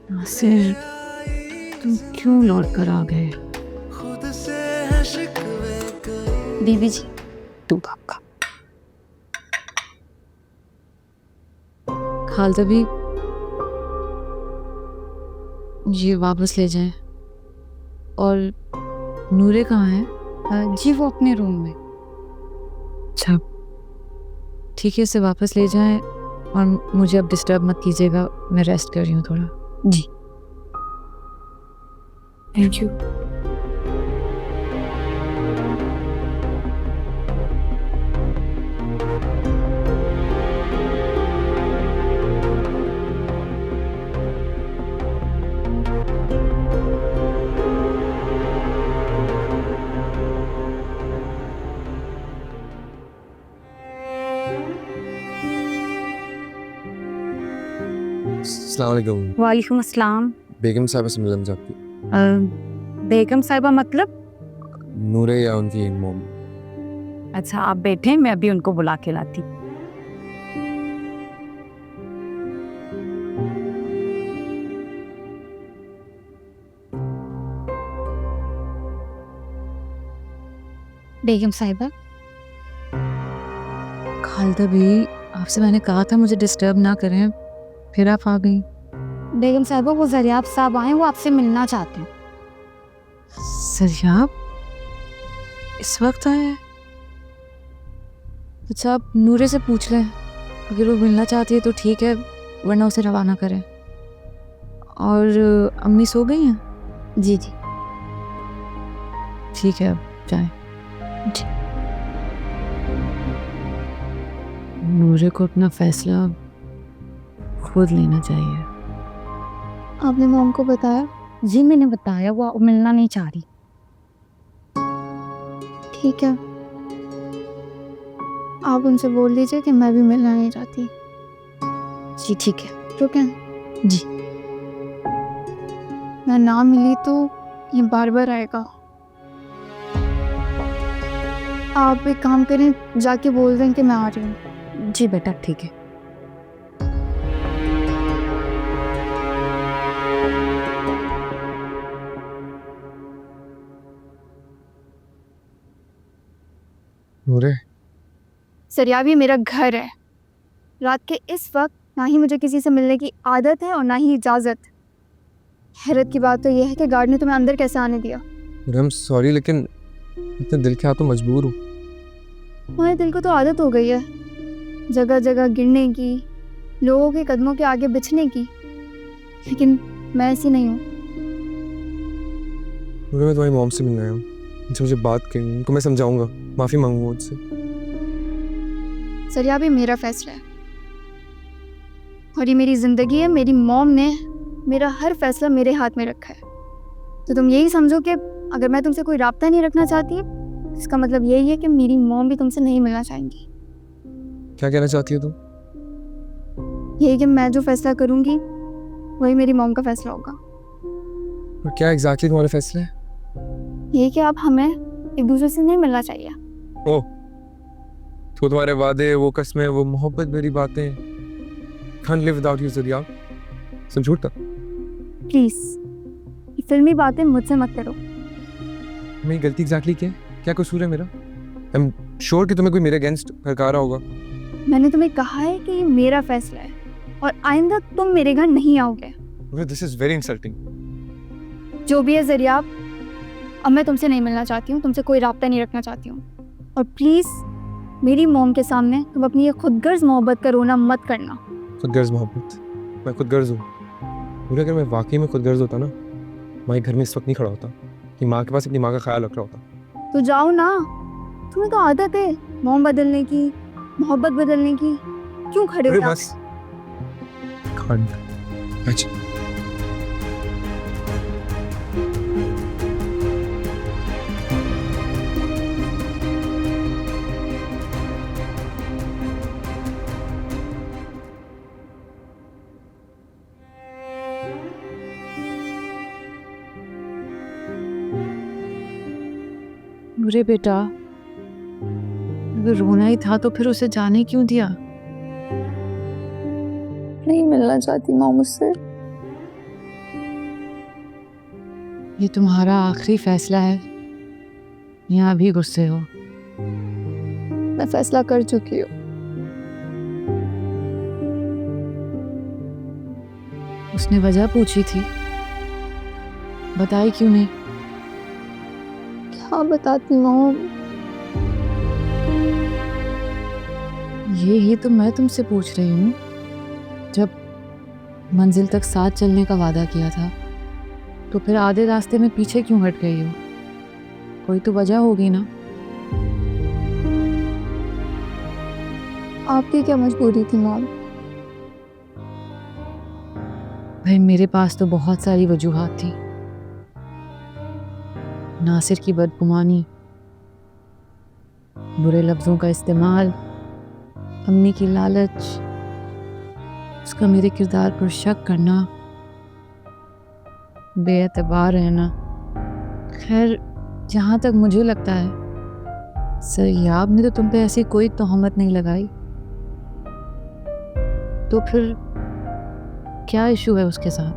नासिर, तुम क्यों लौट कर आ गए? बीबी जी, दूध आपका। खालदा भी ये वापस ले जाएं। और नूरे कहाँ है? जी वो अपने रूम में। अच्छा, ठीक है, इसे वापस ले जाएं और मुझे अब डिस्टर्ब मत कीजिएगा, मैं रेस्ट कर रही हूँ थोड़ा। जी थैंक यू। अस्सलाम वालेकुम। वालेकुम अस्सलाम। बेगम साहबा से मिलना चाहती बेगम साहिबा मतलब? नूरे या उनकी मोम? अच्छा आप बैठे, मैं अभी उनको बुला के लाती। बेगम साहिबा, खालदा भी, आपसे मैंने कहा था मुझे डिस्टर्ब ना करें, फिर आप आ गई। बेगम साहिबा वो जरियाब साहब आए, वो आपसे मिलना चाहते हैं। सरियाब इस वक्त आए हैं? अच्छा, आप नूरे से पूछ लें, अगर वो मिलना चाहती है तो ठीक है, वरना उसे रवाना करें। और अम्मी सो गई हैं? जी जी ठीक है, अब जाएं। जी। नूरे को अपना फैसला खुद लेना चाहिए। आपने मोम को बताया? जी मैंने बताया, वो मिलना नहीं चाह रही। ठीक है, आप उनसे बोल दीजिए कि मैं भी मिलना नहीं चाहती। जी ठीक है, रुकें। जी, मैं ना मिली तो ये बार बार आएगा। आप एक काम करें, जाके बोल दें कि मैं आ रही हूँ। जी बेटा, ठीक है। नूरे, सरियाब ये मेरा घर है। रात के इस वक्त ना ही मुझे किसी से मिलने की आदत है और ना ही इजाज़त। हैरत की बात तो यह है कि गार्ड ने तुम्हें अंदर कैसे आने दिया। आई एम सॉरी, लेकिन इतने दिल के हाथों मजबूर हूँ। तुम्हारे दिल को तो आदत हो गई है जगह जगह गिरने की, लोगों के कदमों के आगे बिछने की, लेकिन मैं ऐसी नहीं हूँ। नूरे, मैं तुम्हारी मोम से मिलने आया हूँ। उनसे मुझे बात करनी है, उनको मैं समझाऊंगा, माफ़ी मांगूंगा उनसे। सरियाब ये मेरा फैसला है और ये मेरी ज़िंदगी है। मेरी मॉम ने मेरा हर फैसला मेरे हाथ में रखा है, तो तुम यही समझो कि अगर मैं तुमसे कोई राब्ता नहीं रखना चाहती, इसका मतलब यही है कि मेरी मॉम भी तुमसे नहीं मिलना चाहेंगी। क्या कहना चाहती हो तुम? यही कि मैं जो फैसला करूंगी वही मेरी मॉम का फैसला होगा। और क्या एग्जैक्टली तुम्हारे फैसले हैं? यही कि आप हमें एक दूसरे से नहीं मिलना चाहिए। ओह, तो तुम्हारे वादे, वो कस्में, वो मोहब्बत, मेरी बातें, can't live without you Sariab, सब झूठ था। प्लीज ये फिल्मी बातें मुझसे मत करो। मेरी गलती एग्जैक्टली क्या है? क्या कसूर है मेरा? आई एम श्योर कि तुम्हें कोई मेरे अगेंस्ट फरकारा होगा। मैंने तुम्हें कहा है कि ये मेरा फैसला है और आइंदा तुम मेरे घर नहीं आओगे। This is very insulting. जो भी है जरियाब, अब मैं तुमसे नहीं मिलना चाहती हूँ, तुमसे कोई राब्ता नहीं रखना चाहती हूँ। और प्लीज मेरी मॉम के सामने तुम अपनी ये खुदगर्ज मोहब्बत का रोना मत करना। खुदगर्ज मोहब्बत? मैं खुदगर्ज हूँ? मुझे अगर मैं वाकई में खुदगर्ज होता ना, मैं घर में इस वक्त नहीं खड़ा होता कि माँ के पास अपनी माँ का ख्याल रख रहा होता। तो जाओ ना, तुम्हें तो आदत है मॉम बदलने की, मोहब्बत बदलने की। क्यों खड़े हो? बस खंड। अच्छा, नूरे बेटा, अगर रोना ही था तो फिर उसे जाने क्यों दिया? नहीं मिलना चाहती माँ मुझसे। ये तुम्हारा आखिरी फैसला है या अभी गुस्से हो? मैं फैसला कर चुकी हूँ। उसने वजह पूछी थी, बताई क्यों नहीं? क्या बताती मॉम? ये तो मैं तुमसे पूछ रही हूँ। जब मंजिल तक साथ चलने का वादा किया था तो फिर आधे रास्ते में पीछे क्यों हट गई हो? कोई तो वजह होगी ना। आपकी क्या मजबूरी थी मॉम? भाई मेरे पास तो बहुत सारी वजूहात थी। नासिर की बदगुमानी, बुरे लफ्जों का इस्तेमाल, अम्मी की लालच, उसका मेरे किरदार पर शक करना, बेएतबार रहना। खैर जहाँ तक मुझे लगता है सयाब ने तो तुम पे ऐसी कोई तोहमत नहीं लगाई, तो फिर क्या इशू है उसके साथ?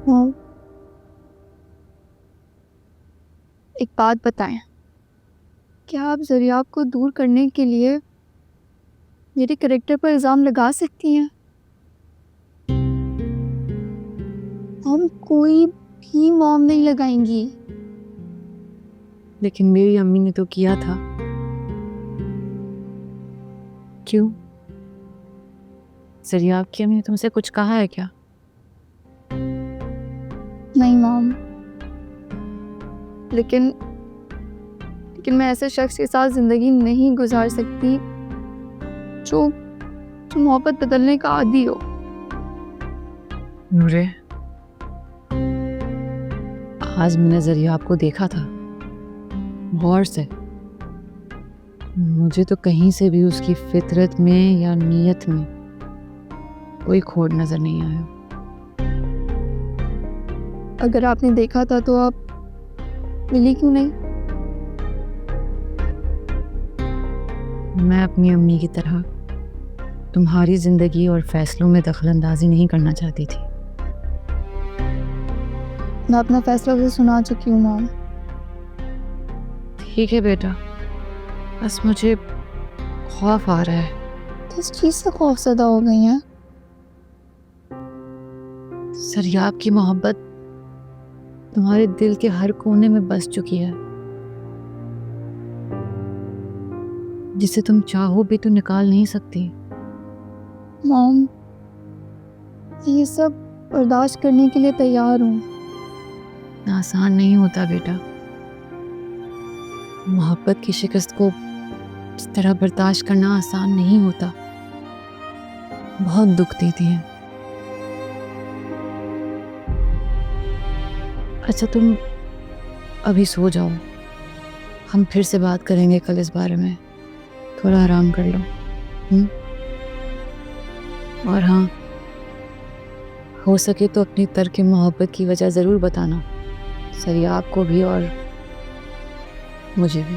मॉम, एक बात बताएं, क्या आप जरियाब को दूर करने के लिए मेरे करेक्टर पर इल्ज़ाम लगा सकती हैं? हम कोई भी मॉम नहीं लगाएंगी। लेकिन मेरी अम्मी ने तो किया था। क्यों? सरियाब की अम्मी ने तुमसे कुछ कहा है क्या? नहीं मॉम, लेकिन मैं ऐसे शख्स के साथ ज़िंदगी नहीं गुजार सकती जो मोहब्बत बदलने का आदी हो। नूरे, आज मैंने सरियाब को देखा था गौर से। मुझे तो कहीं से भी उसकी फितरत में या नीयत में कोई खोट नजर नहीं आया। अगर आपने देखा था तो आप मिली क्यों नहीं? मैं अपनी अम्मी की तरह तुम्हारी जिंदगी और फैसलों में दखलंदाजी नहीं करना चाहती थी। मैं अपना फैसला उसे सुना चुकी हूँ मॉम। ठीक है बेटा, बस मुझे खौफ आ रहा है। किस चीज़ से खौफजदा हो गई हैं? सरियाब की मोहब्बत तुम्हारे दिल के हर कोने में बस चुकी है, जिसे तुम चाहो भी तो निकाल नहीं सकती। मॉम, ये सब बर्दाश्त करने के लिए तैयार हूँ। आसान नहीं होता बेटा। मोहब्बत की शिकस्त को इस तरह बर्दाश्त करना आसान नहीं होता, बहुत दुख देती है। अच्छा तुम अभी सो जाओ, हम फिर से बात करेंगे कल इस बारे में। थोड़ा आराम कर लो। और हाँ, हो सके तो अपनी तर्क मोहब्बत की वजह ज़रूर बताना, सरियाब को भी और मुझे भी।